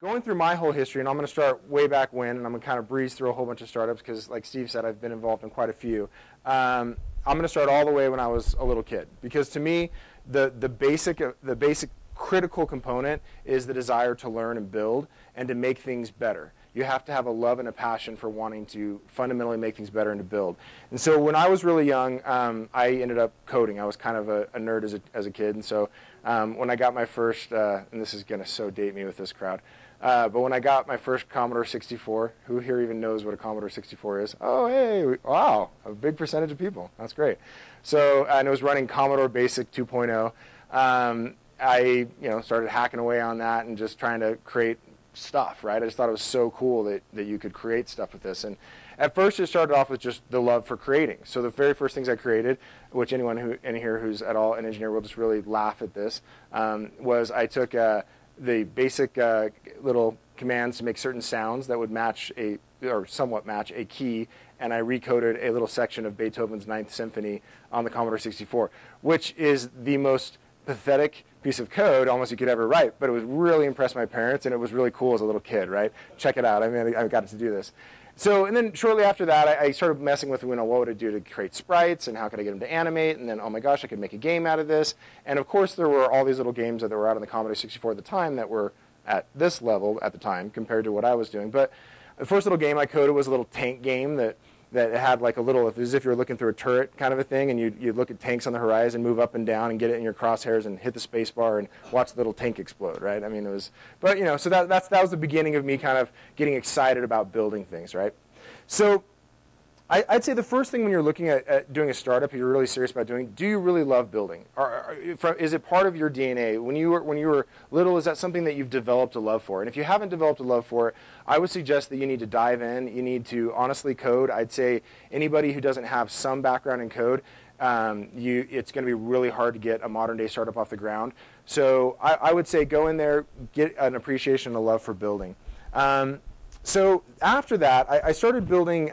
going through my whole history, and I'm going to start way back when, and I'm going to kind of breeze through a whole bunch of startups because, like Steve said, I've been involved in quite a few. I'm going to start all the way when I was a little kid, because to me, the basic critical component is the desire to learn and build and to make things better. You have to have a love and a passion for wanting to fundamentally make things better and to build. And so when I was really young, I ended up coding. I was kind of a nerd as a kid. And so when I got my first, and this is going to so date me with this crowd, but when I got my first Commodore 64, who here even knows what a Commodore 64 is? Oh, hey, wow, a big percentage of people. That's great. So, and it was running Commodore Basic 2.0. I started hacking away on that and just trying to create stuff, right? I just thought it was so cool that you could create stuff with this. And at first it started off with just the love for creating. So the very first things I created, which anyone who in here who's at all an engineer will just really laugh at this, was I took the basic little commands to make certain sounds that would match or somewhat match a key, and I recoded a little section of Beethoven's Ninth Symphony on the Commodore 64, which is the most pathetic piece of code almost you could ever write, but it was really impressed my parents, and it was really cool as a little kid, right? Check it out. I mean, I got to do this. So, and then shortly after that, I started messing with, what would I do to create sprites, and how could I get them to animate, and then, oh my gosh, I could make a game out of this. And of course, there were all these little games that were out on the Commodore 64 at the time that were at this level at the time compared to what I was doing. But the first little game I coded was a little tank game that had like a little, as if you were looking through a turret kind of a thing, and you'd look at tanks on the horizon, move up and down, and get it in your crosshairs, and hit the space bar and watch the little tank explode, right? I mean, it was, but so that was the beginning of me kind of getting excited about building things, right? So I'd say the first thing when you're looking at doing a startup, if you're really serious about doing, do you really love building? Is it part of your DNA? When you were little, is that something that you've developed a love for? And if you haven't developed a love for it, I would suggest that you need to dive in. You need to honestly code. I'd say anybody who doesn't have some background in code, it's going to be really hard to get a modern day startup off the ground. So I would say go in there, get an appreciation and a love for building. So after that, I started building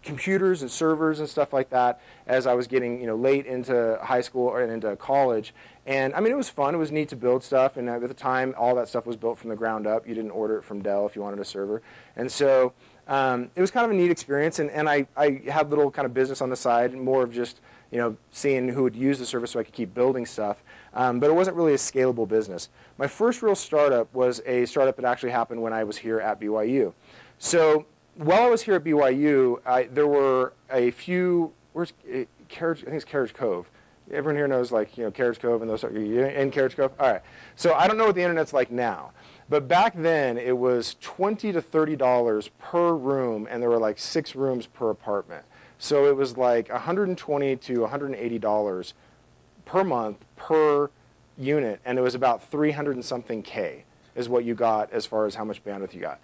computers and servers and stuff like that as I was getting late into high school or into college. And I mean, it was fun. It was neat to build stuff. And at the time, all that stuff was built from the ground up. You didn't order it from Dell if you wanted a server. And so it was kind of a neat experience. And I had little kind of business on the side, more of just seeing who would use the service so I could keep building stuff. But it wasn't really a scalable business. My first real startup was a startup that actually happened when I was here at BYU. So while I was here at BYU, there were a few, where's Carriage? I think it's Carriage Cove. Everyone here knows Carriage Cove and those. Are you in Carriage Cove? All right. So I don't know what the internet's like now, but back then it was $20 to $30 per room, and there were like 6 rooms per apartment. So it was like $120 to $180 per month per unit, and it was about 300 and something K is what you got as far as how much bandwidth you got.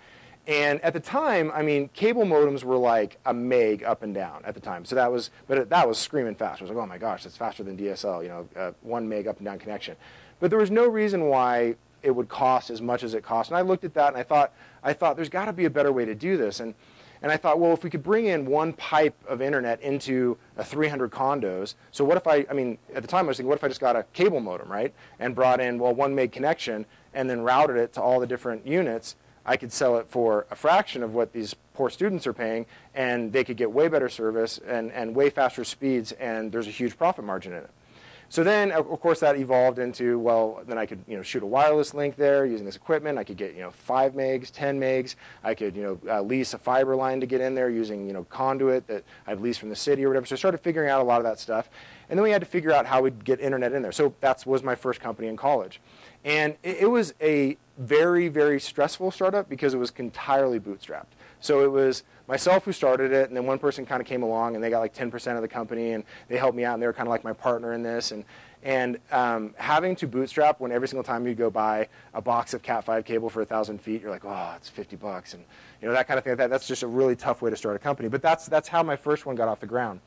And at the time, I mean, cable modems were like a meg up and down at the time. So that was screaming fast. I was like, oh my gosh, that's faster than DSL, 1 meg up and down connection. But there was no reason why it would cost as much as it cost. And I looked at that and I thought there's got to be a better way to do this. And I thought, well, if we could bring in one pipe of internet into 300 condos, so what if at the time I was thinking, what if I just got a cable modem, right? And brought in, 1 meg connection and then routed it to all the different units. I could sell it for a fraction of what these poor students are paying, and they could get way better service and way faster speeds, and there's a huge profit margin in it. So then, of course, that evolved into, then I could shoot a wireless link there using this equipment. I could get 5 megs, 10 megs. I could lease a fiber line to get in there using conduit that I'd lease from the city or whatever. So I started figuring out a lot of that stuff, and then we had to figure out how we'd get internet in there. So that was my first company in college, and it was a very, very stressful startup because it was entirely bootstrapped. So it was myself who started it, and then one person kind of came along, and they got like 10% of the company, and they helped me out, and they were kind of like my partner in this. And having to bootstrap when every single time you go buy a box of Cat5 cable for 1,000 feet, you're like, oh, it's $50, and that kind of thing. That's just a really tough way to start a company. But that's how my first one got off the ground.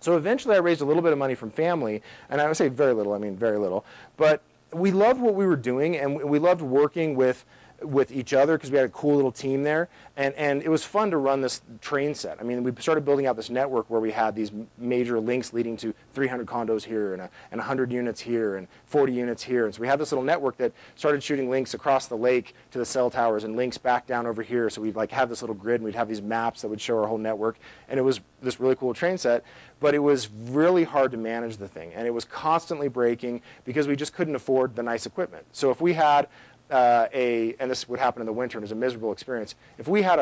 So eventually, I raised a little bit of money from family, and I would say very little. I mean very little, but we loved what we were doing, and we loved working with with each other because we had a cool little team there, and it was fun to run this train set. I mean, we started building out this network where we had these major links leading to 300 condos here and 100 units here and 40 units here. And so we had this little network that started shooting links across the lake to the cell towers and links back down over here. So we'd like have this little grid and we'd have these maps that would show our whole network. And it was this really cool train set, but it was really hard to manage the thing. And it was constantly breaking because we just couldn't afford the nice equipment. So if we had and this would happen in the winter and it was a miserable experience, if we had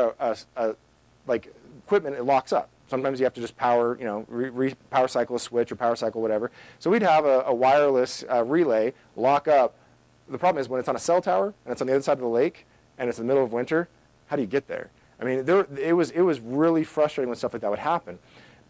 like equipment, it locks up. Sometimes you have to just power, power cycle a switch or power cycle whatever. So we'd have a wireless relay lock up. The problem is when it's on a cell tower and it's on the other side of the lake and it's in the middle of winter, how do you get there? I mean, it was really frustrating when stuff like that would happen.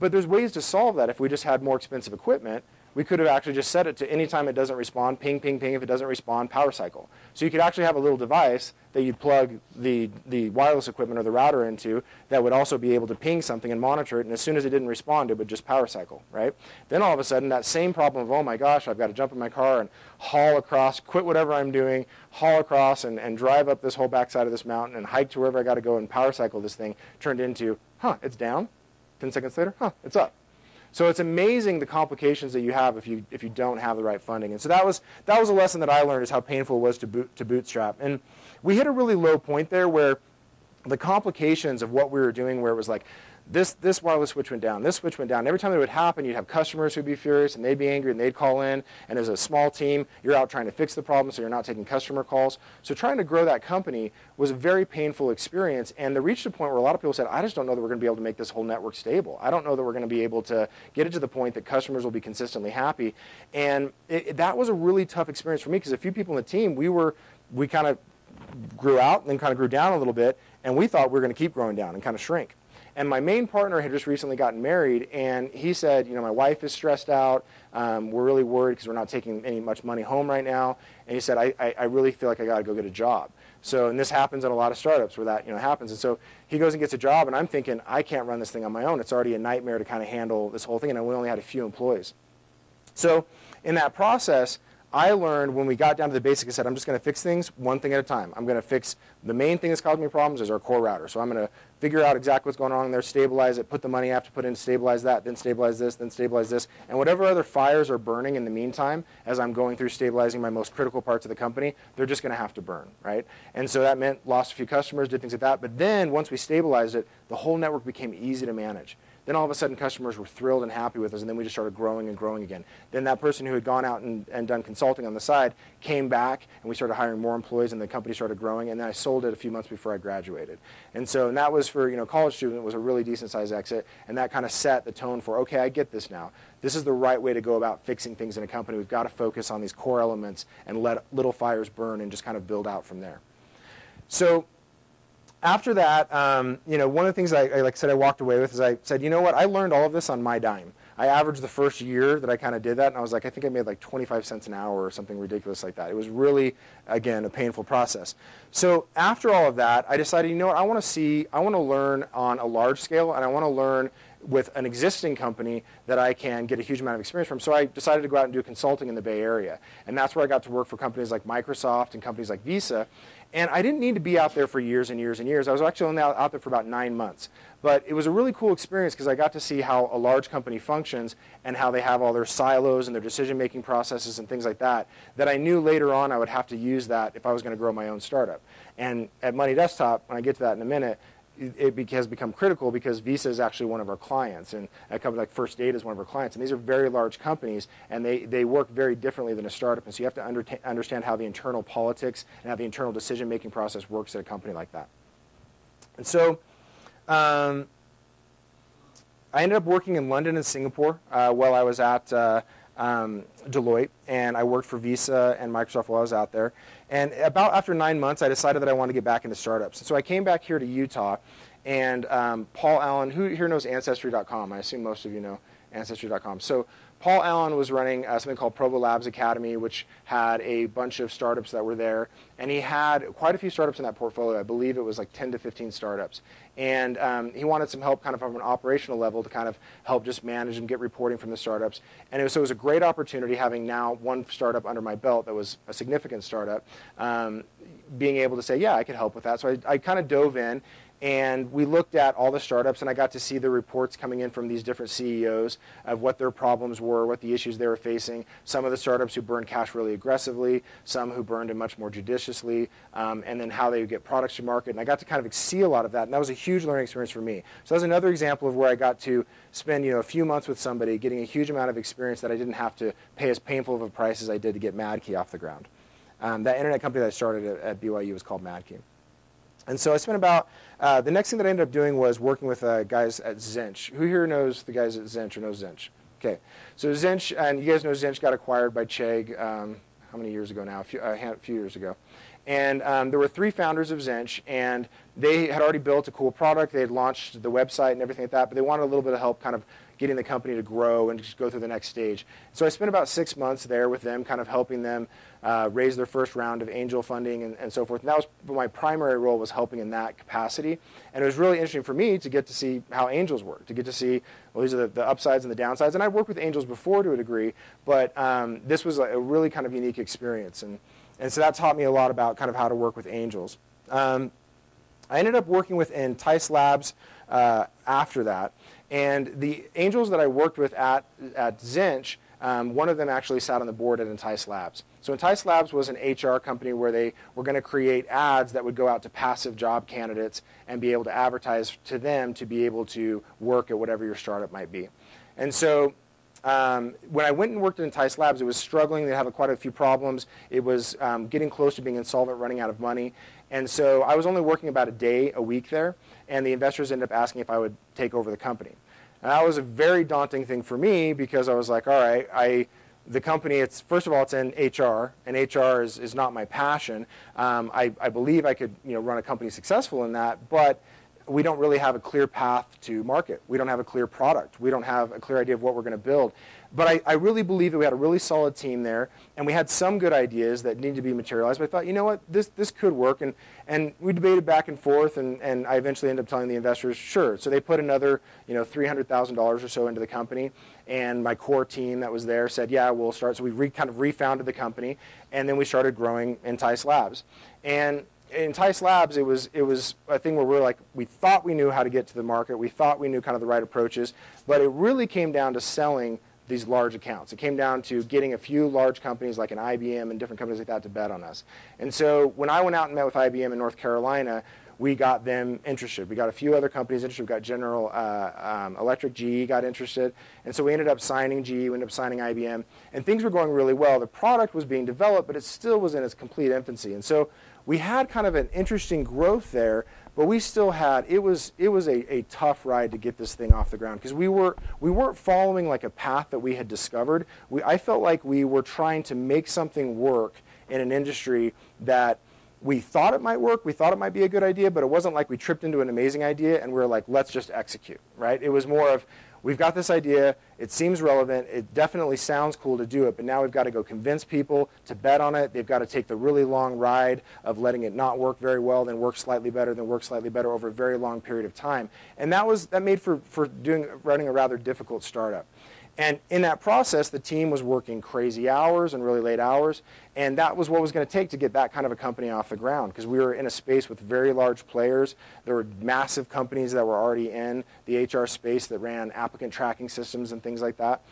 But there's ways to solve that. If we just had more expensive equipment, we could have actually just set it to any time it doesn't respond, ping, ping, ping. If it doesn't respond, power cycle. So you could actually have a little device that you'd plug the wireless equipment or the router into that would also be able to ping something and monitor it. And as soon as it didn't respond, it would just power cycle, right? Then all of a sudden, that same problem of, oh my gosh, I've got to jump in my car and haul across, quit whatever I'm doing, haul across and drive up this whole backside of this mountain and hike to wherever I got to go and power cycle this thing, turned into, it's down. 10 seconds later, it's up. So it's amazing the complications that you have if you don't have the right funding. And so that was a lesson that I learned, is how painful it was to bootstrap. And we hit a really low point there where the complications of what we were doing, where it was like, this wireless switch went down, this switch went down. Every time it would happen, you'd have customers who'd be furious, and they'd be angry, and they'd call in. And as a small team, you're out trying to fix the problem, so you're not taking customer calls. So trying to grow that company was a very painful experience. And it reached a point where a lot of people said, I just don't know that we're going to be able to make this whole network stable. I don't know that we're going to be able to get it to the point that customers will be consistently happy. And that was a really tough experience for me, because a few people in the team, we kind of grew out and then kind of grew down a little bit, and we thought we were going to keep growing down and kind of shrink. And my main partner had just recently gotten married, and he said, my wife is stressed out. We're really worried because we're not taking much money home right now. And he said, I really feel like I got to go get a job. So, and this happens in a lot of startups where that happens. And so he goes and gets a job, and I'm thinking, I can't run this thing on my own. It's already a nightmare to kind of handle this whole thing, and we only had a few employees. So in that process, I learned, when we got down to the basics, I said, I'm just going to fix things one thing at a time. I'm going to fix the main thing that's causing me problems is our core router. So I'm going to figure out exactly what's going on there, stabilize it, put the money I have to put in to stabilize that, then stabilize this, then stabilize this. And whatever other fires are burning in the meantime, as I'm going through stabilizing my most critical parts of the company, they're just going to have to burn, right? And so that meant lost a few customers, did things like that. But then once we stabilized it, the whole network became easy to manage. Then all of a sudden customers were thrilled and happy with us, and then we just started growing and growing again. Then that person who had gone out and done consulting on the side came back, and we started hiring more employees, and the company started growing, and then I sold it a few months before I graduated. And so, and that was for a college student, it was a really decent sized exit, and that kind of set the tone for, okay, I get this now. This is the right way to go about fixing things in a company. We've got to focus on these core elements and let little fires burn and just kind of build out from there. So after that, one of the things like I said I walked away with is I said, you know what, I learned all of this on my dime. I averaged the first year that I kind of did that, and I was like, I think I made like 25 cents an hour or something ridiculous like that. It was really, again, a painful process. So after all of that, I decided, you know what, I want to learn on a large scale, and I want to learn with an existing company that I can get a huge amount of experience from. So I decided to go out and do consulting in the Bay Area. And that's where I got to work for companies like Microsoft and companies like Visa. And I didn't need to be out there for years and years and years. I was actually only out there for about 9 months. But it was a really cool experience because I got to see how a large company functions and how they have all their silos and their decision-making processes and things like that, that I knew later on I would have to use that if I was going to grow my own startup. And at Money Desktop, when I get to that in a minute, it has become critical because Visa is actually one of our clients, and a company like First Data is one of our clients, and these are very large companies, and they work very differently than a startup, and so you have to understand how the internal politics and how the internal decision-making process works at a company like that. And so I ended up working in London and Singapore while I was at Deloitte, and I worked for Visa and Microsoft while I was out there. And about after 9 months, I decided that I wanted to get back into startups. And so I came back here to Utah, and Paul Allen, who here knows Ancestry.com? I assume most of you know Ancestry.com. So Paul Allen was running something called Provo Labs Academy, which had a bunch of startups that were there. And he had quite a few startups in that portfolio. I believe it was like 10 to 15 startups. And he wanted some help kind of from an operational level to kind of help just manage and get reporting from the startups. And so it was a great opportunity having now one startup under my belt that was a significant startup, being able to say, yeah, I could help with that. So I kind of dove in. And we looked at all the startups, and I got to see the reports coming in from these different CEOs of what their problems were, what the issues they were facing. Some of the startups who burned cash really aggressively, some who burned it much more judiciously, and then how they would get products to market. And I got to kind of see a lot of that, and that was a huge learning experience for me. So that was another example of where I got to spend a few months with somebody, getting a huge amount of experience that I didn't have to pay as painful of a price as I did to get MadKey off the ground. That internet company that I started at BYU was called MadKey. And so I spent about, the next thing that I ended up doing was working with guys at Zinch. Who here knows the guys at Zinch or knows Zinch? Okay, so Zinch, and you guys know Zinch got acquired by Chegg, how many years ago now? A few years ago. And there were 3 founders of Zinch, and they had already built a cool product. They had launched the website and everything like that, but they wanted a little bit of help kind of getting the company to grow and just go through the next stage. So I spent about 6 months there with them, kind of helping them raise their first round of angel funding and so forth. And that was my primary role, was helping in that capacity. And it was really interesting for me to get to see how angels work, to get to see, well, these are the upsides and the downsides. And I've worked with angels before to a degree, but this was a really kind of unique experience. And so that taught me a lot about kind of how to work with angels. I ended up working with Entice Labs after that. And the angels that I worked with at Zinch, one of them actually sat on the board at Entice Labs. So Entice Labs was an HR company where they were going to create ads that would go out to passive job candidates and be able to advertise to them to be able to work at whatever your startup might be. And so when I went and worked at Entice Labs, it was struggling. They had quite a few problems. It was getting close to being insolvent, running out of money. And so I was only working about a day a week there, and the investors ended up asking if I would take over the company. And that was a very daunting thing for me, because I was like, all right, the company, first of all, it's in HR, and HR is not my passion. I believe I could run a company successful in that, but we don't really have a clear path to market. We don't have a clear product. We don't have a clear idea of what we're going to build. But I really believe that we had a really solid team there, and we had some good ideas that needed to be materialized. But I thought, you know what, this could work. And we debated back and forth, and I eventually ended up telling the investors, sure. So they put another $300,000 or so into the company, and my core team that was there said, yeah, we'll start. So we kind of refounded the company, and then we started growing Entice Labs. And Entice Labs, it was a thing where we thought we knew how to get to the market. We thought we knew kind of the right approaches, but it really came down to selling these large accounts. It came down to getting a few large companies like an IBM and different companies like that to bet on us. And so when I went out and met with IBM in North Carolina, we got them interested. We got a few other companies interested. We got General Electric, GE got interested. And so we ended up signing GE, we ended up signing IBM, and things were going really well. The product was being developed, but it still was in its complete infancy. And so we had kind of an interesting growth there, but we still had, it was a tough ride to get this thing off the ground, because we weren't following like a path that we had discovered. I felt like we were trying to make something work in an industry that we thought it might work, we thought it might be a good idea, but it wasn't like we tripped into an amazing idea and we were like, let's just execute, right? It was more of, we've got this idea, it seems relevant, it definitely sounds cool to do it, but now we've got to go convince people to bet on it. They've got to take the really long ride of letting it not work very well, then work slightly better, then work slightly better over a very long period of time. And that made for running a rather difficult startup. And in that process, the team was working crazy hours and really late hours, and that was what was going to take to get that kind of a company off the ground, because we were in a space with very large players. There were massive companies that were already in the HR space that ran applicant tracking systems and things like that.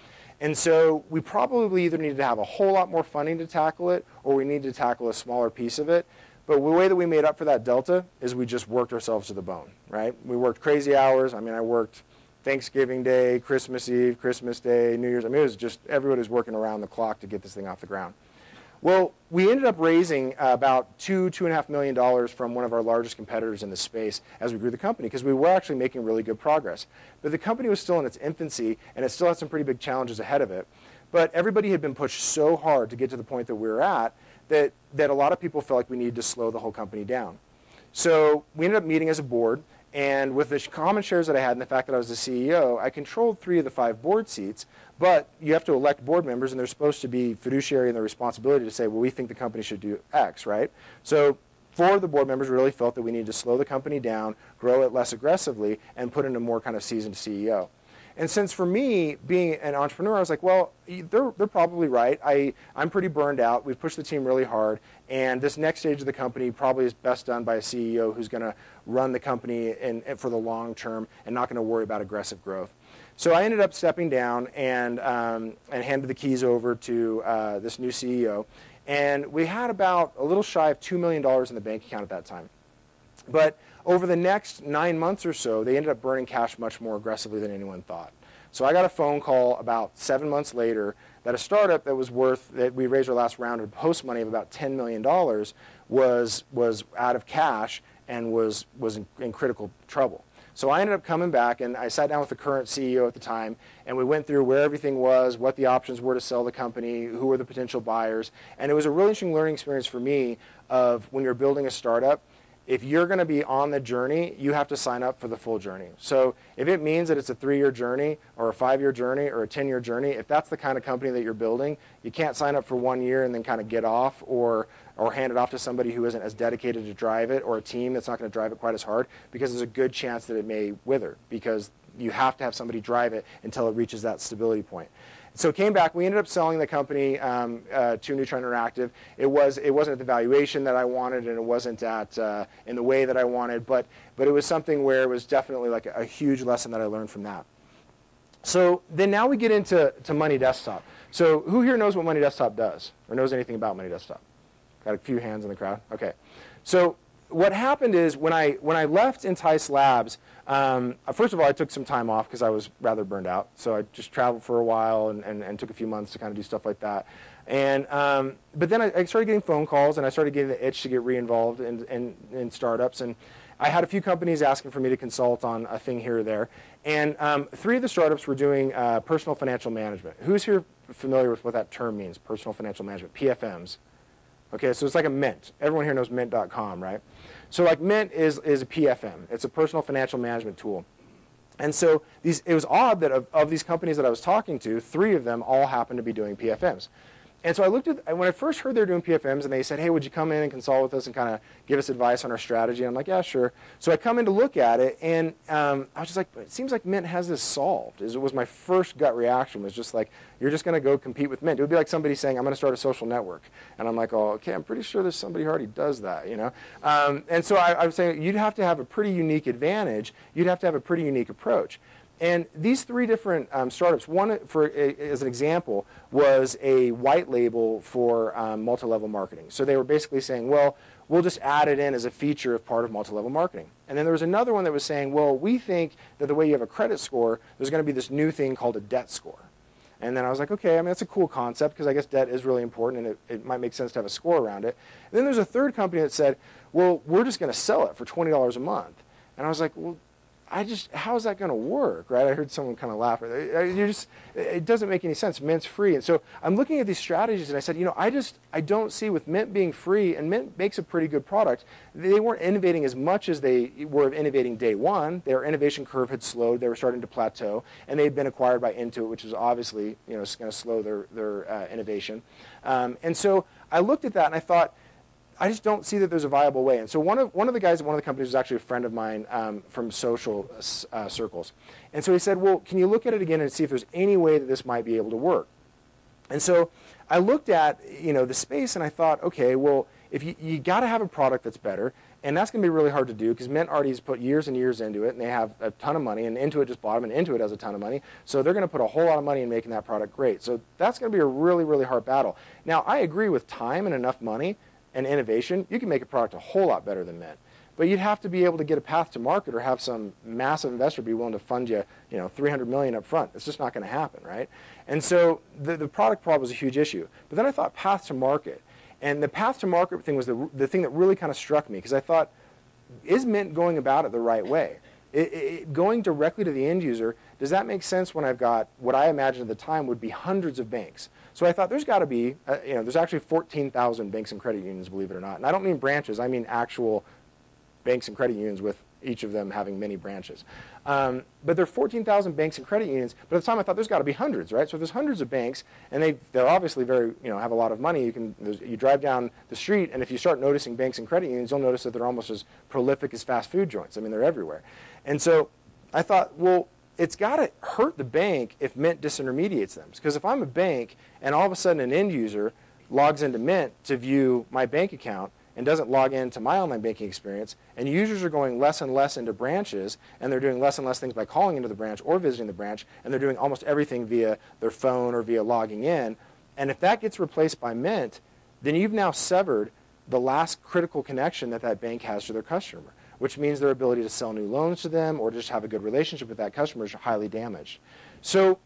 And so we probably either needed to have a whole lot more funding to tackle it, or we needed to tackle a smaller piece of it. But the way that we made up for that delta is we just worked ourselves to the bone, right? We worked crazy hours. I mean, I worked Thanksgiving Day, Christmas Eve, Christmas Day, New Year's. I mean, it was just everybody was working around the clock to get this thing off the ground. Well, we ended up raising about $2.5 million from one of our largest competitors in the space as we grew the company, because we were actually making really good progress. But the company was still in its infancy, and it still had some pretty big challenges ahead of it. But everybody had been pushed so hard to get to the point that we were at that a lot of people felt like we needed to slow the whole company down. So we ended up meeting as a board, And with the common shares that I had and the fact that I was the CEO, I controlled 3 of the 5 board seats, but you have to elect board members, and they're supposed to be fiduciary in their responsibility to say, well, we think the company should do X, right? So 4 of the board members really felt that we needed to slow the company down, grow it less aggressively, and put in a more kind of seasoned CEO. And since for me, being an entrepreneur, I was like, well, they're probably right. I'm pretty burned out. We've pushed the team really hard. And this next stage of the company probably is best done by a CEO who's going to run the company for the long term and not going to worry about aggressive growth. So I ended up stepping down and handed the keys over to this new CEO. And we had about a little shy of $2 million in the bank account at that time. But over the next 9 months or so, they ended up burning cash much more aggressively than anyone thought. So I got a phone call about 7 months later that a startup that we raised our last round of post money of about $10 million was out of cash and was in critical trouble. So I ended up coming back, and I sat down with the current CEO at the time, and we went through where everything was, what the options were to sell the company, who were the potential buyers. And it was a really interesting learning experience for me of when you're building a startup. If you're going to be on the journey, you have to sign up for the full journey. So if it means that it's a 3-year journey or a 5-year journey or a 10-year journey, if that's the kind of company that you're building, you can't sign up for 1 year and then kind of get off or hand it off to somebody who isn't as dedicated to drive it, or a team that's not going to drive it quite as hard, because there's a good chance that it may wither, because you have to have somebody drive it until it reaches that stability point. So it came back. We ended up selling the company to Neutron Interactive. It wasn't at the valuation that I wanted, and it wasn't at in the way that I wanted, but it was something where it was definitely like a huge lesson that I learned from that. So then now we get into Money Desktop. So who here knows what Money Desktop does, or knows anything about Money Desktop? Got a few hands in the crowd. Okay. So what happened is when I left Entice Labs, first of all, I took some time off because I was rather burned out. So I just traveled for a while and took a few months to kind of do stuff like that. And but then I started getting phone calls, and I started getting the itch to get re-involved in startups. And I had a few companies asking for me to consult on a thing here or there. And 3 of the startups were doing personal financial management. Who's here familiar with what that term means, personal financial management, PFMs? Okay, so it's like a Mint. Everyone here knows Mint.com, right? So like Mint is a PFM. It's a personal financial management tool. And so it was odd that of these companies that I was talking to, 3 of them all happened to be doing PFMs. And so I looked at, when I first heard they were doing PFMs, and they said, hey, would you come in and consult with us and kind of give us advice on our strategy? And I'm like, yeah, sure. So I come in to look at it, and I was just like, it seems like Mint has this solved. It was my first gut reaction, was just like, you're just going to go compete with Mint. It would be like somebody saying, I'm going to start a social network. And I'm like, oh, okay, I'm pretty sure there's somebody who already does that, you know? And so I was saying, you'd have to have a pretty unique advantage. You'd have to have a pretty unique approach. And these 3 different startups, one, as an example, was a white label for multi-level marketing. So they were basically saying, well, we'll just add it in as a feature of part of multi-level marketing. And then there was another one that was saying, well, we think that the way you have a credit score, there's going to be this new thing called a debt score. And then I was like, okay, I mean, that's a cool concept, because I guess debt is really important, and it might make sense to have a score around it. And then there's a third company that said, well, we're just going to sell it for $20 a month. And I was like, well, how is that going to work, right? I heard someone kind of laugh. It doesn't make any sense. Mint's free. And so I'm looking at these strategies, and I said, you know, I don't see, with Mint being free, and Mint makes a pretty good product, they weren't innovating as much as they were innovating day one. Their innovation curve had slowed. They were starting to plateau, and they had been acquired by Intuit, which was obviously, you know, going to slow their innovation. And so I looked at that, and I thought, I just don't see that there's a viable way. And so one of the guys at one of the companies was actually a friend of mine from social circles. And so he said, well, can you look at it again and see if there's any way that this might be able to work? And so I looked at, you know, the space, and I thought, okay, well, if you got to have a product that's better, and that's going to be really hard to do, because Mint already has put years and years into it, and they have a ton of money, and Intuit just bought them, and Intuit has a ton of money, so they're going to put a whole lot of money in making that product great. So that's going to be a really, really hard battle. Now, I agree, with time and enough money and innovation, you can make a product a whole lot better than Mint. But you'd have to be able to get a path to market, or have some massive investor be willing to fund you, you know, $300 million up front. It's just not going to happen, right? And so the product problem was a huge issue. But then I thought path to market. And the path to market thing was the thing that really kind of struck me, because I thought, is Mint going about it the right way? Going directly to the end user, does that make sense when I've got what I imagined at the time would be hundreds of banks? So I thought, there's got to be, you know, there's actually 14,000 banks and credit unions, believe it or not. And I don't mean branches, I mean actual banks and credit unions with each of them having many branches. But there are 14,000 banks and credit unions, but at the time I thought there's got to be hundreds, right? So if there's hundreds of banks, and they're obviously very, have a lot of money, you drive down the street, and if you start noticing banks and credit unions, you'll notice that they're almost as prolific as fast food joints. I mean, they're everywhere. And so I thought, well, it's got to hurt the bank if Mint disintermediates them. Because if I'm a bank and all of a sudden an end user logs into Mint to view my bank account and doesn't log into my online banking experience, and users are going less and less into branches, and they're doing less and less things by calling into the branch or visiting the branch, and they're doing almost everything via their phone or via logging in, and if that gets replaced by Mint, then you've now severed the last critical connection that bank has to their customer, which means their ability to sell new loans to them or just have a good relationship with that customer is highly damaged. So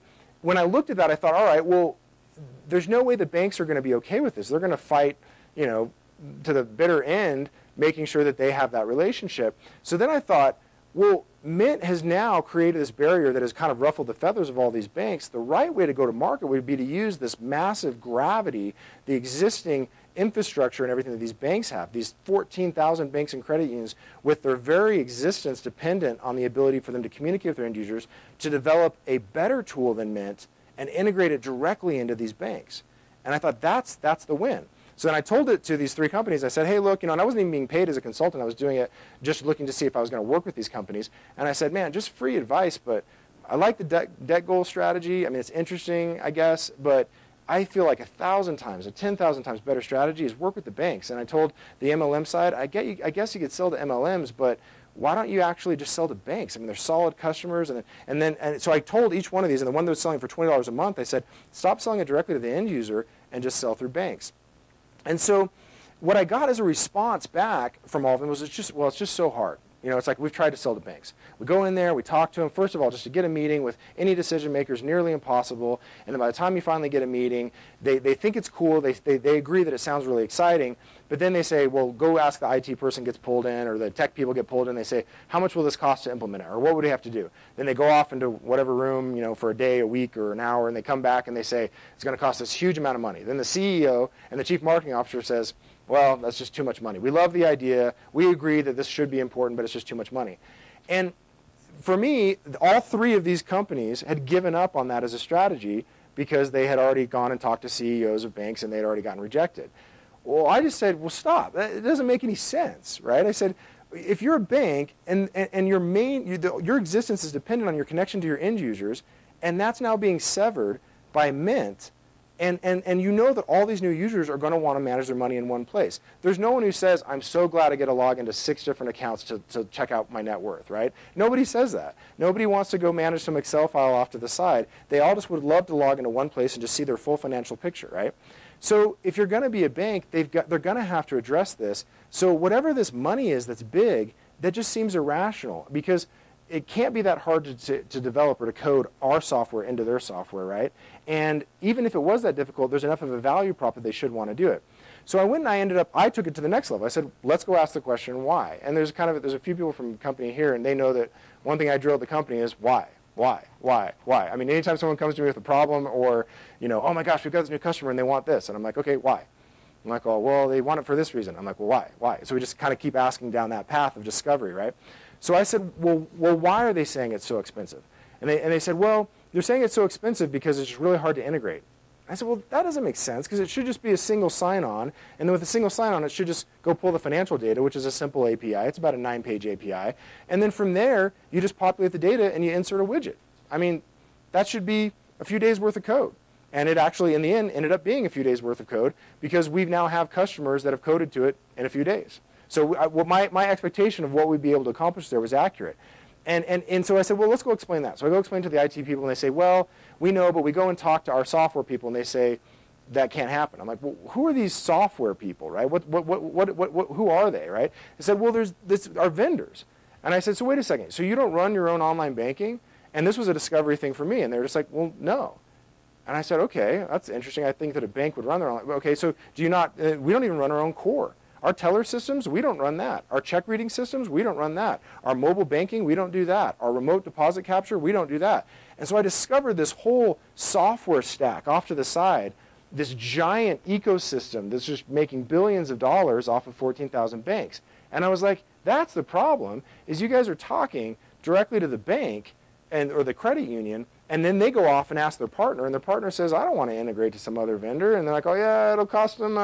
when I looked at that, I thought, all right, well, there's no way the banks are going to be okay with this. They're going to fight, to the bitter end, making sure that they have that relationship. So then I thought, well, Mint has now created this barrier that has kind of ruffled the feathers of all these banks. The right way to go to market would be to use this massive gravity, the existing infrastructure and everything that these banks have, these 14,000 banks and credit unions, with their very existence dependent on the ability for them to communicate with their end users, to develop a better tool than Mint and integrate it directly into these banks. And I thought that's the win. So then I told it to these 3 companies. I said, hey, look, and I wasn't even being paid as a consultant. I was doing it just looking to see if I was going to work with these companies. And I said, man, just free advice, but I like the debt goal strategy. I mean, it's interesting, I guess, but I feel like 1,000 times, 10,000 times better strategy is work with the banks. And I told the MLM side, I guess you could sell to MLMs, but why don't you actually just sell to banks? I mean, they're solid customers. And so I told each one of these, and the one that was selling for $20 a month, I said, stop selling it directly to the end user and just sell through banks. And so what I got as a response back from all of them was, it's just so hard. It's like we've tried to sell to banks. We go in there, we talk to them. First of all, just to get a meeting with any decision maker is nearly impossible. And then by the time you finally get a meeting, they think it's cool. They agree that it sounds really exciting. But then they say, well, go ask the IT person gets pulled in, or the tech people get pulled in. They say, how much will this cost to implement it? Or what would we have to do? Then they go off into whatever room, for a day, a week, or an hour, and they come back and they say, it's going to cost us a huge amount of money. Then the CEO and the chief marketing officer says, well, that's just too much money. We love the idea. We agree that this should be important, but it's just too much money. And for me, all 3 of these companies had given up on that as a strategy because they had already gone and talked to CEOs of banks and they had already gotten rejected. Well, I just said, well, stop. It doesn't make any sense, right? I said, if you're a bank and your existence is dependent on your connection to your end users, and that's now being severed by Mint, and you know that all these new users are going to want to manage their money in one place. There's no one who says, I'm so glad I get to log into 6 different accounts to check out my net worth, right? Nobody says that. Nobody wants to go manage some Excel file off to the side. They all just would love to log into one place and just see their full financial picture, right? So if you're going to be a bank, they're going to have to address this. So whatever this money is that's big, that just seems irrational, because it can't be that hard to develop or to code our software into their software, right? And even if it was that difficult, there's enough of a value prop that they should want to do it. So I went and I took it to the next level. I said, let's go ask the question, why? And there's a few people from the company here, and they know that one thing I drilled the company is why? Why? I mean, anytime someone comes to me with a problem or, oh my gosh, we've got this new customer and they want this. And I'm like, okay, why? I'm like, oh, well, they want it for this reason. I'm like, well, why? So we just kind of keep asking down that path of discovery, right? So I said, well, why are they saying it's so expensive? And they said, well, they're saying it's so expensive because it's just really hard to integrate. I said, well, that doesn't make sense, because it should just be a single sign-on, and then with a single sign-on, it should just go pull the financial data, which is a simple API. It's about a 9-page API. And then from there, you just populate the data and you insert a widget. I mean, that should be a few days worth of code. And it actually, in the end, ended up being a few days worth of code, because we now have customers that have coded to it in a few days. So my expectation of what we'd be able to accomplish there was accurate. And so I said, well, let's go explain that. So I go explain to the IT people, and they say, well, we know, but we go and talk to our software people, and they say, that can't happen. I'm like, well, who are these software people, right? Who are they, right? They said, well, this are vendors. And I said, so wait a second. So you don't run your own online banking? And this was a discovery thing for me. And they were just like, well, no. And I said, okay, that's interesting. I think that a bank would run their own. Okay, so do you not, we don't even run our own core. Our teller systems, we don't run that. Our check reading systems, we don't run that. Our mobile banking, we don't do that. Our remote deposit capture, we don't do that. And so I discovered this whole software stack off to the side, this giant ecosystem that's just making billions of dollars off of 14,000 banks. And I was like, That's the problem, is you guys are talking directly to the bank or the credit union, and then they go off and ask their partner, and their partner says, I don't want to integrate to some other vendor. And they're like, oh, yeah, it'll cost them,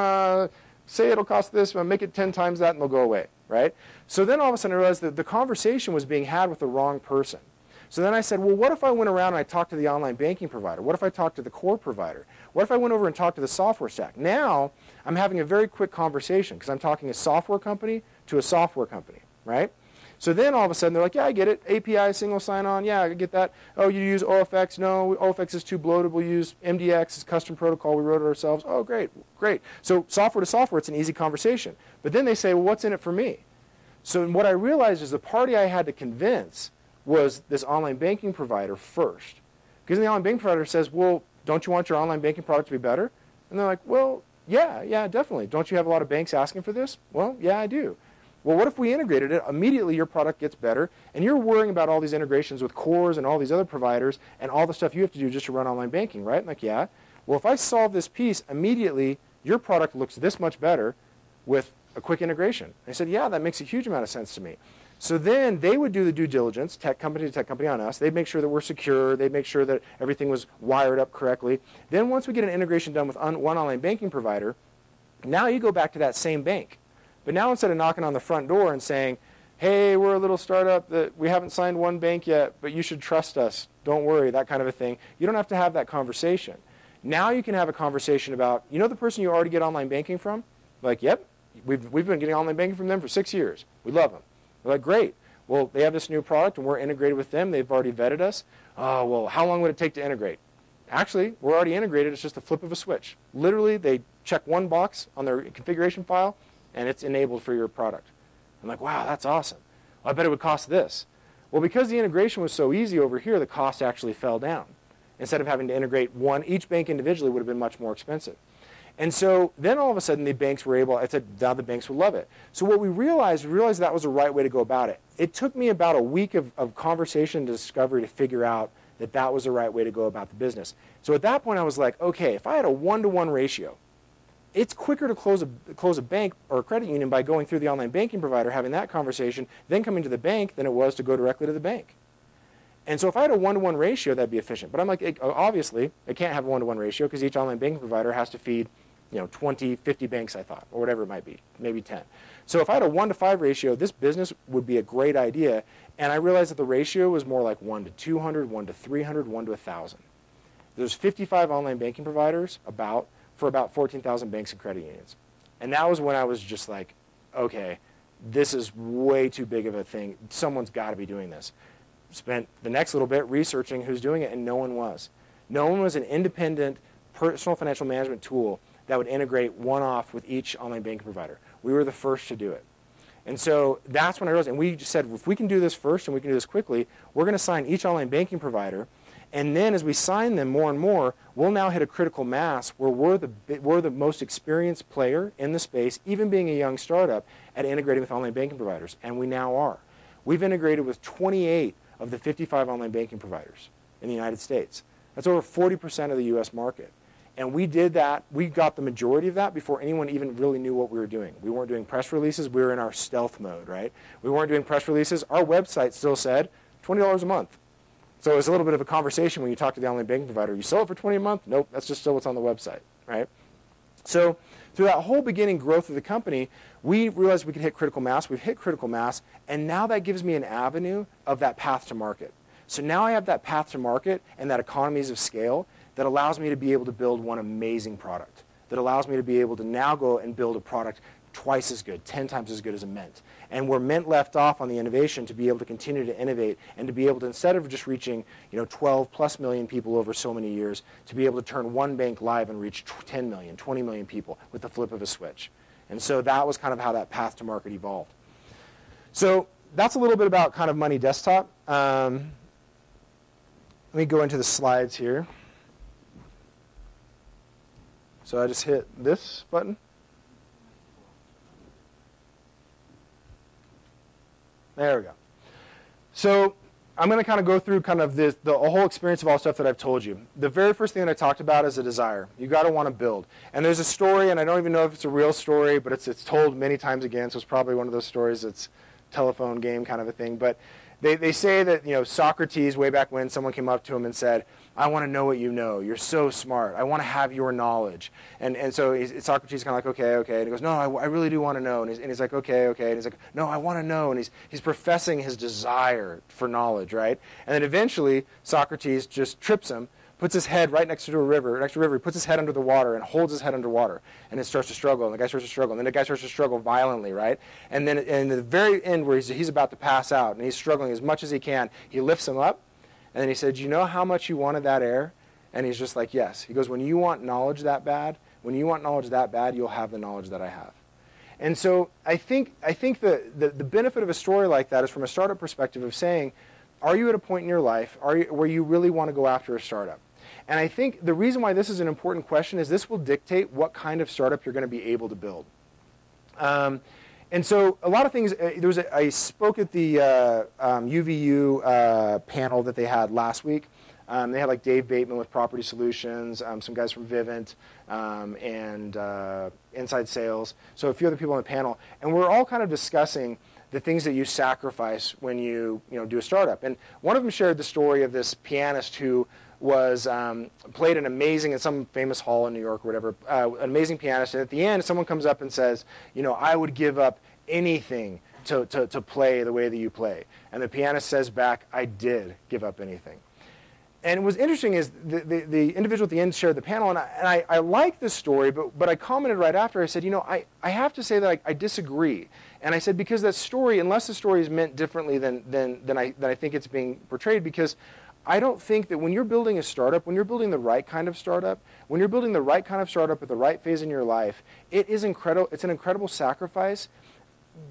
say it'll cost this, but make it 10 times that, and they'll go away, right? So then all of a sudden I realized that the conversation was being had with the wrong person. So then I said, well, what if I went around and I talked to the online banking provider? What if I talked to the core provider? What if I went over and talked to the software stack? Now I'm having a very quick conversation because I'm talking a software company to a software company, right? So then all of a sudden they're like, yeah, I get it. API, single sign-on, yeah, I get that. Oh, you use OFX? No, OFX is too bloated. We'll use MDX, it's custom protocol. We wrote it ourselves. Oh, great, great. So software to software, it's an easy conversation. But then they say, well, what's in it for me? So what I realized is the party I had to convince was this online banking provider first. Because the online banking provider says, well, don't you want your online banking product to be better? And they're like, well, yeah, definitely. Don't you have a lot of banks asking for this? Well, yeah, I do. Well, what if we integrated it? Immediately your product gets better, and you're worrying about all these integrations with cores and all these other providers and all the stuff you have to do just to run online banking, right? I'm like, yeah. Well, if I solve this piece, immediately your product looks this much better with a quick integration. And I said, yeah, that makes a huge amount of sense to me. So then they would do the due diligence, tech company to tech company on us. They'd make sure that we're secure. They'd make sure that everything was wired up correctly. Then once we get an integration done with one online banking provider, now you go back to that same bank. But now instead of knocking on the front door and saying, hey, we're a little startup that we haven't signed one bank yet, but you should trust us. Don't worry, that kind of a thing. You don't have to have that conversation. Now you can have a conversation about, you know the person you already get online banking from? Like, yep, we've been getting online banking from them for 6 years. We love them. We're like, great. Well, they have this new product, and we're integrated with them. They've already vetted us. Oh, well, how long would it take to integrate? Actually, we're already integrated. It's just a flip of a switch. Literally, they check one box on their configuration file, and it's enabled for your product. I'm like, wow, that's awesome. Well, I bet it would cost this. Well, because the integration was so easy over here, the cost actually fell down. Instead of having to integrate each bank individually would have been much more expensive. And so then all of a sudden the banks were able, I said, now the banks would love it. So what we realized that was the right way to go about it. It took me about a week of conversation and discovery to figure out that that was the right way to go about the business. So at that point I was like, okay, if I had a 1-to-1 ratio, it's quicker to close a bank or a credit union by going through the online banking provider, having that conversation, then coming to the bank than it was to go directly to the bank. And so if I had a 1-to-1 ratio, that'd be efficient. But I'm like, obviously, it can't have a 1-to-1 ratio because each online banking provider has to feed 20, 50 banks, I thought, or whatever it might be, maybe 10. So if I had a 1-to-5 ratio, this business would be a great idea. And I realized that the ratio was more like 1 to 200, 1 to 300, 1 to 1,000. There's 55 online banking providers for about 14,000 banks and credit unions. And that was when I was just like, okay, this is way too big of a thing. Someone's got to be doing this. Spent the next little bit researching who's doing it, and no one was. No one was an independent personal financial management tool that would integrate one-off with each online banking provider. We were the first to do it. And so that's when I realized, and we just said, if we can do this first and we can do this quickly, we're going to sign each online banking provider. And then as we sign them more and more, we'll now hit a critical mass where we're the most experienced player in the space, even being a young startup, at integrating with online banking providers. And we now are. We've integrated with 28 of the 55 online banking providers in the United States. That's over 40% of the U.S. market. And we did that. We got the majority of that before anyone even really knew what we were doing. We weren't doing press releases. We were in our stealth mode, right? We weren't doing press releases. Our website still said $20 a month. So it was a little bit of a conversation when you talk to the online banking provider. You sell it for $20 a month? Nope, that's just still what's on the website, right? So through that whole beginning growth of the company, we realized we could hit critical mass. We've hit critical mass, and now that gives me an avenue of that path to market. So now I have that path to market and that economies of scale that allows me to be able to build one amazing product, that allows me to be able to now go and build a product twice as good, 10 times as good as a Mint. And where Mint left off on the innovation, to be able to continue to innovate and to be able to, instead of just reaching 12 plus million people over so many years, to be able to turn one bank live and reach 10 million, 20 million people with the flip of a switch. And so that was kind of how that path to market evolved. So that's a little bit about kind of Money Desktop. Let me go into the slides here. So I just hit this button. There we go. So I'm going to kind of go through kind of the whole experience of all the stuff that I've told you. The very first thing that I talked about is a desire. You got to want to build. And there's a story, and I don't even know if it's a real story, but it's told many times again, so it's probably one of those stories that's telephone game kind of a thing. But they say that, Socrates, way back when, someone came up to him and said, I want to know what you know. You're so smart. I want to have your knowledge. And so Socrates is kind of like, okay. And he goes, no, I really do want to know. And he's like, okay. And he's like, no, I want to know. And he's professing his desire for knowledge, right? And then eventually Socrates just trips him, puts his head right next to a river. He puts his head under the water and holds his head underwater. And it starts to struggle. And the guy starts to struggle. And then the guy starts to struggle violently, right? And then in the very end where he's about to pass out and he's struggling as much as he can, he lifts him up. And then he said, you know how much you wanted that air? And he's just like, yes. He goes, when you want knowledge that bad, you'll have the knowledge that I have. And so I think the benefit of a story like that is from a startup perspective of saying, are you at a point in your life where you really want to go after a startup? And I think the reason why this is an important question is this will dictate what kind of startup you're going to be able to build. And so a lot of things, I spoke at the UVU panel that they had last week. They had like Dave Bateman with Property Solutions, some guys from Vivint, and Inside Sales. So a few other people on the panel. And we're all kind of discussing the things that you sacrifice when you do a startup. And one of them shared the story of this pianist who was played an amazing in some famous hall in New York or whatever, an amazing pianist. And at the end, someone comes up and says, I would give up anything to play the way that you play. And the pianist says back, I did give up anything. And what's interesting is the individual at the end shared the panel, and I like this story, but I commented right after. I said, I have to say that I disagree. And I said, because that story, unless the story is meant differently than I think it's being portrayed, because I don't think that when you're building a startup, when you're building the right kind of startup, when you're building the right kind of startup at the right phase in your life, it's an incredible sacrifice,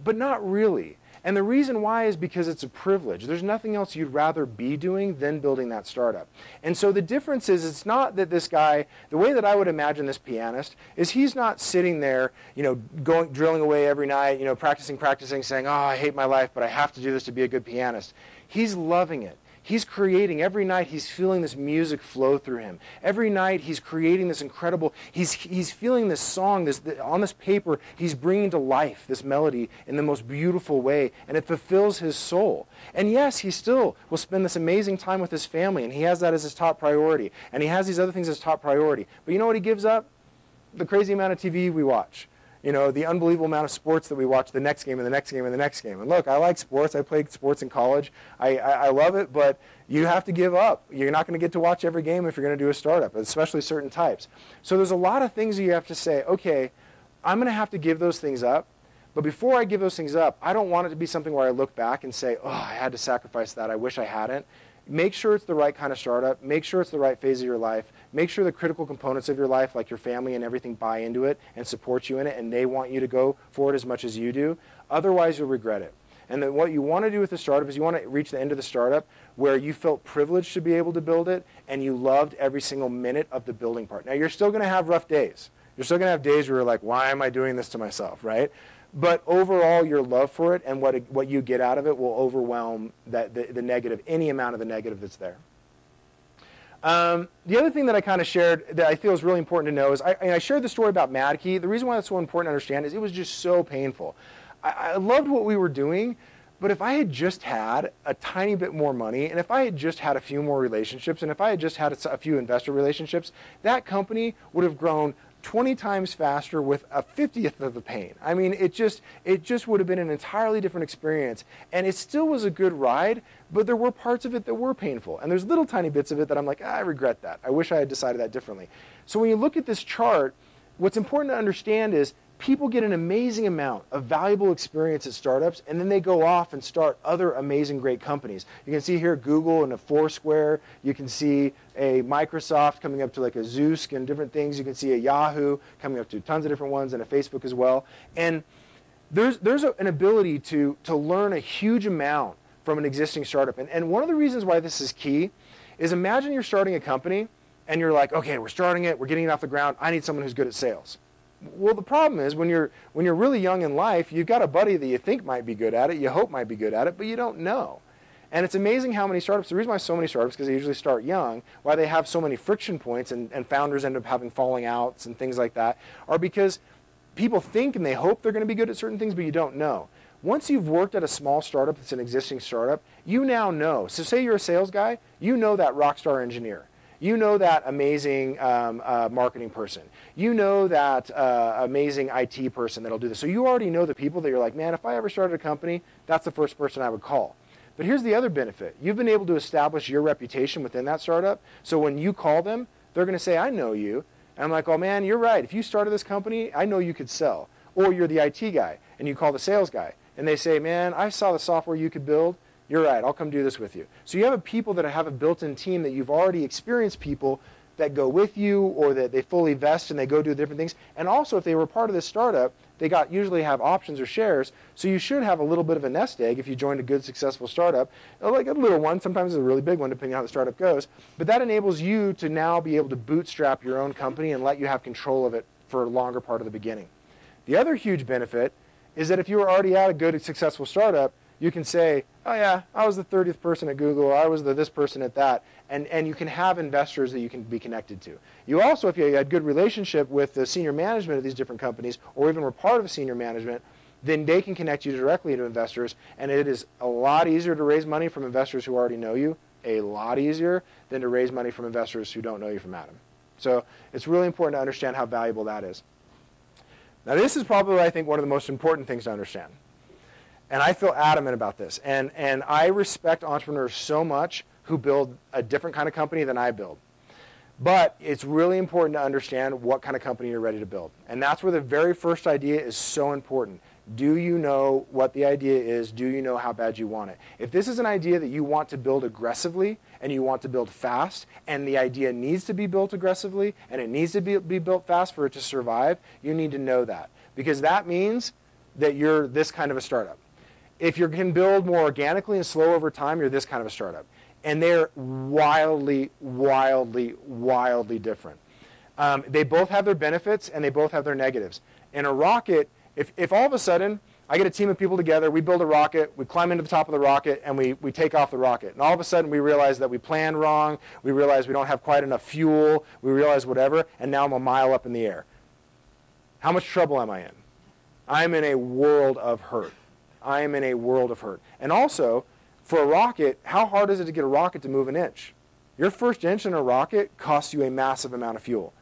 but not really. And the reason why is because it's a privilege. There's nothing else you'd rather be doing than building that startup. And so the difference is, it's not that this guy, the way that I would imagine this pianist, is he's not sitting there, drilling away every night, practicing, saying, oh, I hate my life, but I have to do this to be a good pianist. He's loving it. He's creating. Every night he's feeling this music flow through him. Every night he's creating this incredible, he's feeling this song, on this paper, he's bringing to life this melody in the most beautiful way, and it fulfills his soul. And yes, he still will spend this amazing time with his family, and he has that as his top priority, and he has these other things as top priority. But you know what he gives up? The crazy amount of TV we watch. The unbelievable amount of sports that we watch, the next game and the next game and the next game. And look, I like sports. I played sports in college. I love it, but you have to give up. You're not going to get to watch every game if you're going to do a startup, especially certain types. So there's a lot of things that you have to say, okay, I'm going to have to give those things up. But before I give those things up, I don't want it to be something where I look back and say, oh, I had to sacrifice that. I wish I hadn't. Make sure it's the right kind of startup. Make sure it's the right phase of your life. Make sure the critical components of your life, like your family and everything, buy into it and support you in it, and they want you to go for it as much as you do. Otherwise, you'll regret it. And then what you want to do with the startup is you want to reach the end of the startup where you felt privileged to be able to build it, and you loved every single minute of the building part. Now, you're still going to have rough days. You're still going to have days where you're like, why am I doing this to myself, right? But overall, your love for it and what you get out of it will overwhelm the negative, any amount of the negative that's there. The other thing that I kind of shared that I feel is really important to know is I shared the story about Madkey. The reason why that's so important to understand is it was just so painful. I loved what we were doing, but if I had just had a tiny bit more money, and if I had just had a few more relationships, and if I had just had a few investor relationships, that company would have grown 20 times faster with a 50th of the pain. I mean, it just would have been an entirely different experience. And it still was a good ride, but there were parts of it that were painful. And there's little tiny bits of it that I'm like, I regret that. I wish I had decided that differently. So when you look at this chart, what's important to understand is people get an amazing amount of valuable experience at startups, and then they go off and start other amazing, great companies. You can see here Google and a Foursquare. You can see a Microsoft coming up to like a Zoosk and different things. You can see a Yahoo coming up to tons of different ones, and a Facebook as well. And there's an ability to learn a huge amount from an existing startup. And one of the reasons why this is key is imagine you're starting a company, and you're like, okay, we're starting it, we're getting it off the ground, I need someone who's good at sales. Well, the problem is when you're really young in life, you've got a buddy that you think might be good at it, you hope might be good at it, but you don't know. And it's amazing how many startups, the reason why so many startups, because they usually start young, why they have so many friction points and founders end up having falling outs and things like that, are because people think and they hope they're going to be good at certain things, but you don't know. Once you've worked at a small startup that's an existing startup, you now know. So say you're a sales guy, you know that rock star engineer. You know that amazing marketing person. You know that amazing IT person that'll do this. So you already know the people that you're like, man, if I ever started a company, that's the first person I would call. But here's the other benefit. You've been able to establish your reputation within that startup. So when you call them, they're going to say, I know you. And I'm like, oh, man, you're right. If you started this company, I know you could sell. Or you're the IT guy, and you call the sales guy. And they say, man, I saw the software you could build. You're right. I'll come do this with you. So you have people that have a built-in team that you've already experienced people that go with you or that they fully vest and they go do different things. And also, if they were part of this startup, they usually have options or shares. So you should have a little bit of a nest egg if you joined a good, successful startup, like a little one. Sometimes it's a really big one, depending on how the startup goes. But that enables you to now be able to bootstrap your own company and let you have control of it for a longer part of the beginning. The other huge benefit is that if you were already at a good, successful startup, you can say, oh yeah, I was the 30th person at Google, or I was this person at that, and you can have investors that you can be connected to. You also, if you had good relationship with the senior management of these different companies, or even were part of senior management, then they can connect you directly to investors, and it is a lot easier to raise money from investors who already know you, a lot easier than to raise money from investors who don't know you from Adam. So it's really important to understand how valuable that is. Now this is probably, I think, one of the most important things to understand. And I feel adamant about this. And I respect entrepreneurs so much who build a different kind of company than I build. But it's really important to understand what kind of company you're ready to build. And that's where the very first idea is so important. Do you know what the idea is? Do you know how bad you want it? If this is an idea that you want to build aggressively and you want to build fast, and the idea needs to be built aggressively and it needs to be built fast for it to survive, you need to know that. Because that means that you're this kind of a startup. If you can build more organically and slow over time, you're this kind of a startup. And they're wildly, wildly, wildly different. They both have their benefits and they both have their negatives. In a rocket, if all of a sudden I get a team of people together, we build a rocket, we climb into the top of the rocket, and we take off the rocket. And all of a sudden we realize that we planned wrong, we realize we don't have quite enough fuel, we realize whatever, and now I'm a mile up in the air. How much trouble am I in? I'm in a world of hurt. I am in a world of hurt. And also, for a rocket, how hard is it to get a rocket to move an inch? Your first inch in a rocket costs you a massive amount of fuel.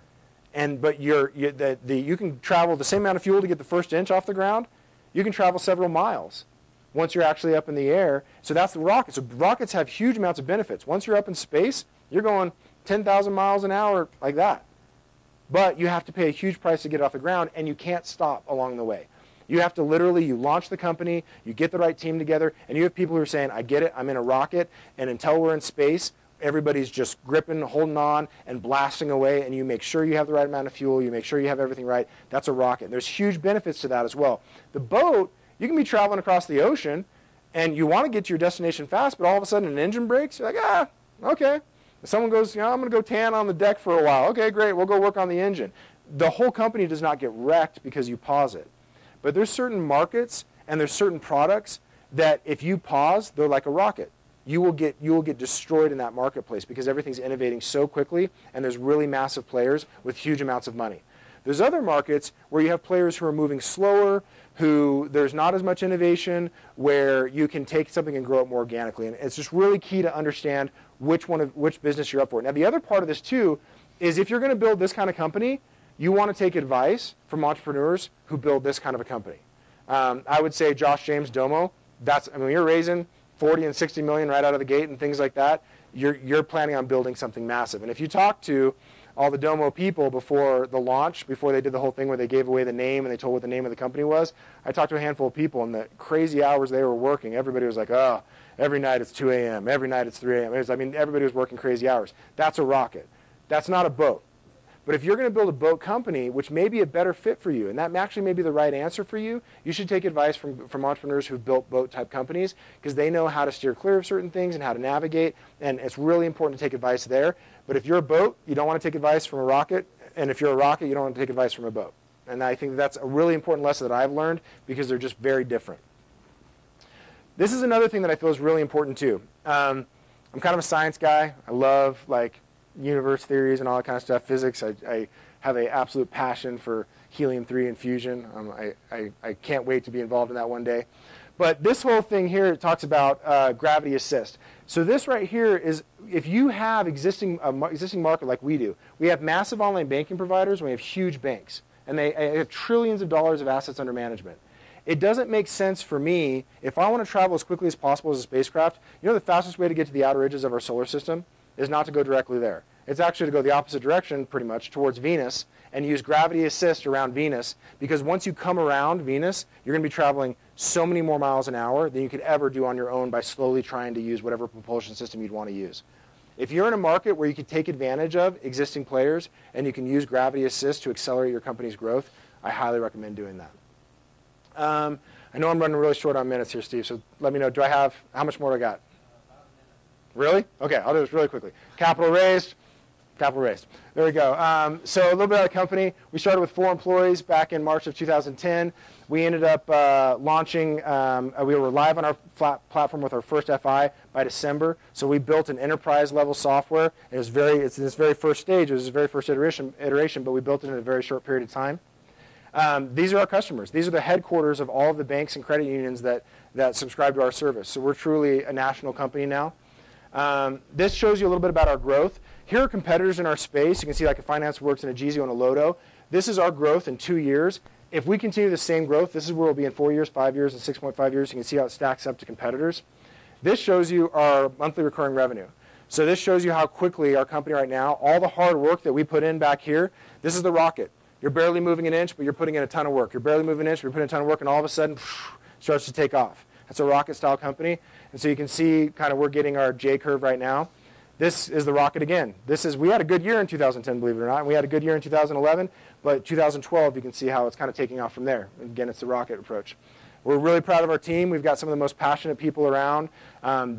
But you can travel the same amount of fuel to get the first inch off the ground. You can travel several miles once you're actually up in the air. So that's the rocket. So rockets have huge amounts of benefits. Once you're up in space, you're going 10,000 miles an hour like that. But you have to pay a huge price to get it off the ground, and you can't stop along the way. You have to literally, you launch the company, you get the right team together, and you have people who are saying, I get it, I'm in a rocket, and until we're in space, everybody's just gripping, holding on, and blasting away, and you make sure you have the right amount of fuel, you make sure you have everything right. That's a rocket. There's huge benefits to that as well. The boat, you can be traveling across the ocean, and you want to get to your destination fast, but all of a sudden an engine breaks, you're like, okay. If someone goes, I'm going to go tan on the deck for a while. Okay, great, we'll go work on the engine. The whole company does not get wrecked because you pause it. But there's certain markets and there's certain products that if you pause, they're like a rocket. You will get destroyed in that marketplace because everything's innovating so quickly and there's really massive players with huge amounts of money. There's other markets where you have players who are moving slower, who there's not as much innovation, where you can take something and grow it more organically. And it's just really key to understand which business you're up for. Now the other part of this too is if you're going to build this kind of company, you want to take advice from entrepreneurs who build this kind of a company. I would say Josh James Domo, you're raising 40 and 60 million right out of the gate and things like that, you're planning on building something massive. And if you talk to all the Domo people before the launch, before they did the whole thing where they gave away the name and they told what the name of the company was, I talked to a handful of people, and the crazy hours they were working, everybody was like, oh, every night it's 2 a.m., every night it's 3 a.m. Everybody was working crazy hours. That's a rocket. That's not a boat. But if you're going to build a boat company, which may be a better fit for you, and that actually may be the right answer for you, you should take advice from entrepreneurs who've built boat-type companies because they know how to steer clear of certain things and how to navigate, and it's really important to take advice there. But if you're a boat, you don't want to take advice from a rocket, and if you're a rocket, you don't want to take advice from a boat. And I think that's a really important lesson that I've learned because they're just very different. This is another thing that I feel is really important too. I'm kind of a science guy. I love universe theories and all that kind of stuff, physics. I have an absolute passion for helium-3 and fusion. I can't wait to be involved in that one day. But this whole thing here, it talks about gravity assist. So this right here is, if you have existing market like we do, we have massive online banking providers, and we have huge banks, and they have trillions of dollars of assets under management. It doesn't make sense for me, if I want to travel as quickly as possible as a spacecraft, you know the fastest way to get to the outer edges of our solar system is not to go directly there. It's actually to go the opposite direction, pretty much, towards Venus, and use gravity assist around Venus, because once you come around Venus, you're going to be traveling so many more miles an hour than you could ever do on your own by slowly trying to use whatever propulsion system you'd want to use. If you're in a market where you can take advantage of existing players and you can use gravity assist to accelerate your company's growth, I highly recommend doing that. I know I'm running really short on minutes here, Steve, so let me know. How much more do I got? Really? Okay, I'll do this really quickly. Capital raised. There we go. So a little bit about the company. We started with 4 employees back in March of 2010. We ended up launching, we were live on our platform with our first FI by December. So we built an enterprise level software. It's in its very first stage. It was its very first iteration, but we built it in a very short period of time. These are our customers. These are the headquarters of all of the banks and credit unions that subscribe to our service. So we're truly a national company now. This shows you a little bit about our growth. Here are competitors in our space. You can see like a FinanceWorks and a Geezio and a Lodo. This is our growth in 2 years. If we continue the same growth, this is where we'll be in 4 years, 5 years, and 6.5 years. You can see how it stacks up to competitors. This shows you our monthly recurring revenue. So this shows you how quickly our company right now, all the hard work that we put in back here, this is the rocket. You're barely moving an inch, but you're putting in a ton of work. You're barely moving an inch, but you're putting in a ton of work, and all of a sudden, starts to take off. That's a rocket-style company. And so you can see kind of we're getting our J-curve right now. This is the rocket again. We had a good year in 2010, believe it or not, and we had a good year in 2011, but 2012, you can see how it's kind of taking off from there. Again, it's the rocket approach. We're really proud of our team. We've got some of the most passionate people around.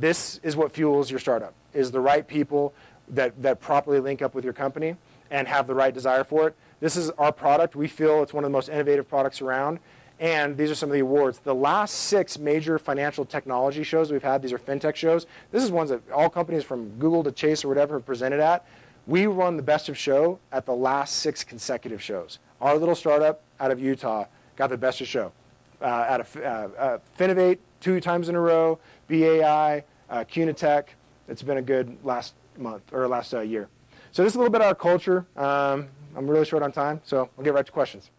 This is what fuels your startup, is the right people that properly link up with your company and have the right desire for it. This is our product. We feel it's one of the most innovative products around. And these are some of the awards. The last 6 major financial technology shows we've had, these are fintech shows. This is ones that all companies from Google to Chase or whatever have presented at. We won the best of show at the last 6 consecutive shows. Our little startup out of Utah got the best of show. Out of Finovate 2 times in a row, BAI, Cunitech. It's been a good last year. So this is a little bit of our culture. I'm really short on time, so I'll get right to questions.